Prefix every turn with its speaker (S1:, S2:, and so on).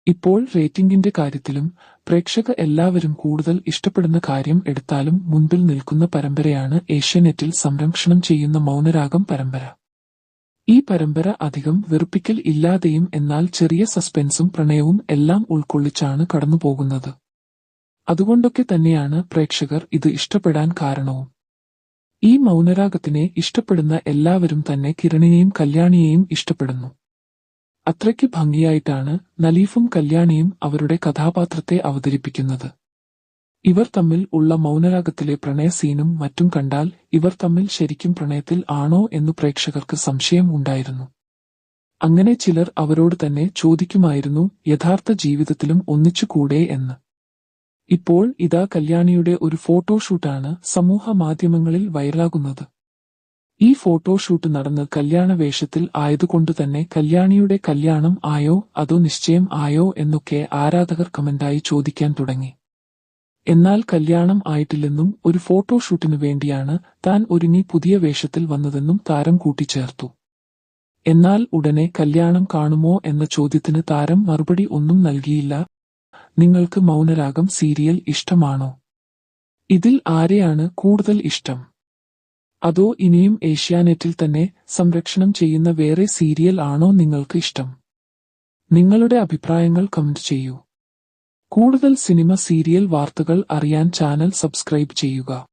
S1: ഇപ്പോൾ റേറ്റിംഗിന്റെ കാര്യത്തിലും പ്രേക്ഷക എല്ലാവരും കൂടുതൽ ഇഷ്ടപ്പെടുന്ന കാര്യം എടുത്താലും മുൻപിൽ നിൽക്കുന്ന പരമ്പരയാണ് ഏഷ്യാനെറ്റിൽ സംപ്രേഷണം ചെയ്യുന്ന മൗനരാഗം പരമ്പര. ഈ പരമ്പര അധികം വെറുപ്പിക്കൽ ഇല്ലാതെയും എന്നാൽ ചെറിയ സസ്പെൻസും പ്രണയവും എല്ലാം ഉൾക്കൊള്ളിച്ചാണ് കടന്നുപോകുന്നത്. അതുകൊണ്ടൊക്കെ തന്നെയാണ് പ്രേക്ഷകർ ഇത് ഇഷ്ടപ്പെടാൻ കാരണവും. ഈ മൗനരാഗത്തിനെ ഇഷ്ടപ്പെടുന്ന എല്ലാവരും തന്നെ കിരണിനെയും കല്യാണിയെയും ഇഷ്ടപ്പെടുന്നു. അത്രയ്ക്ക് ഭംഗിയായിട്ടാണ് നലീഫും കല്യാണിയും അവരുടെ കഥാപാത്രത്തെ അവതരിപ്പിക്കുന്നത്. ഇവർ തമ്മിൽ ഉള്ള മൗനരാഗത്തിലെ പ്രണയ സീനും മറ്റും കണ്ടാൽ ഇവർ തമ്മിൽ ശരിക്കും പ്രണയത്തിൽ ആണോ എന്നു പ്രേക്ഷകർക്ക് സംശയം ഉണ്ടായിരുന്നു. അങ്ങനെ ചിലർ അവരോട് തന്നെ ചോദിക്കുമായിരുന്നു യഥാർത്ഥ ജീവിതത്തിലും ഒന്നിച്ചുകൂടെ എന്ന്. ഇപ്പോൾ ഇതാ കല്യാണിയുടെ ഒരു ഫോട്ടോഷൂട്ടാണ് സമൂഹ മാധ്യമങ്ങളിൽ വൈറലാകുന്നത്. ഈ ഫോട്ടോഷൂട്ട് നടന്ന് കല്യാണ വേഷത്തിൽ ആയതുകൊണ്ടുതന്നെ കല്യാണിയുടെ കല്യാണം ആയോ അതോ നിശ്ചയം ആയോ എന്നൊക്കെ ആരാധകർ കമന്റായി ചോദിക്കാൻ തുടങ്ങി. എന്നാൽ കല്യാണം ആയിട്ടില്ലെന്നും ഒരു ഫോട്ടോഷൂട്ടിനു വേണ്ടിയാണ് താൻ ഒരുങ്ങി പുതിയ വേഷത്തിൽ വന്നതെന്നും താരം കൂട്ടിച്ചേർത്തു. എന്നാൽ ഉടനെ കല്യാണം കാണുമോ എന്ന ചോദ്യത്തിന് താരം മറുപടി ഒന്നും നൽകിയില്ല. നിങ്ങൾക്ക് മൗനരാഗം സീരിയൽ ഇഷ്ടമാണോ? ഇതിൽ ആരെയാണ് കൂടുതൽ ഇഷ്ടം? അതോ ഇനിയും ഏഷ്യാനെറ്റിൽ തന്നെ സംപ്രേഷണം ചെയ്യുന്ന വേറെ സീരിയൽ ആണോ നിങ്ങൾക്ക് ഇഷ്ടം? നിങ്ങളുടെ അഭിപ്രായങ്ങൾ കമന്റ് ചെയ്യൂ. കൂടുതൽ സിനിമ സീരിയൽ വാർത്തകൾ അറിയാൻ ചാനൽ സബ്സ്ക്രൈബ് ചെയ്യുക.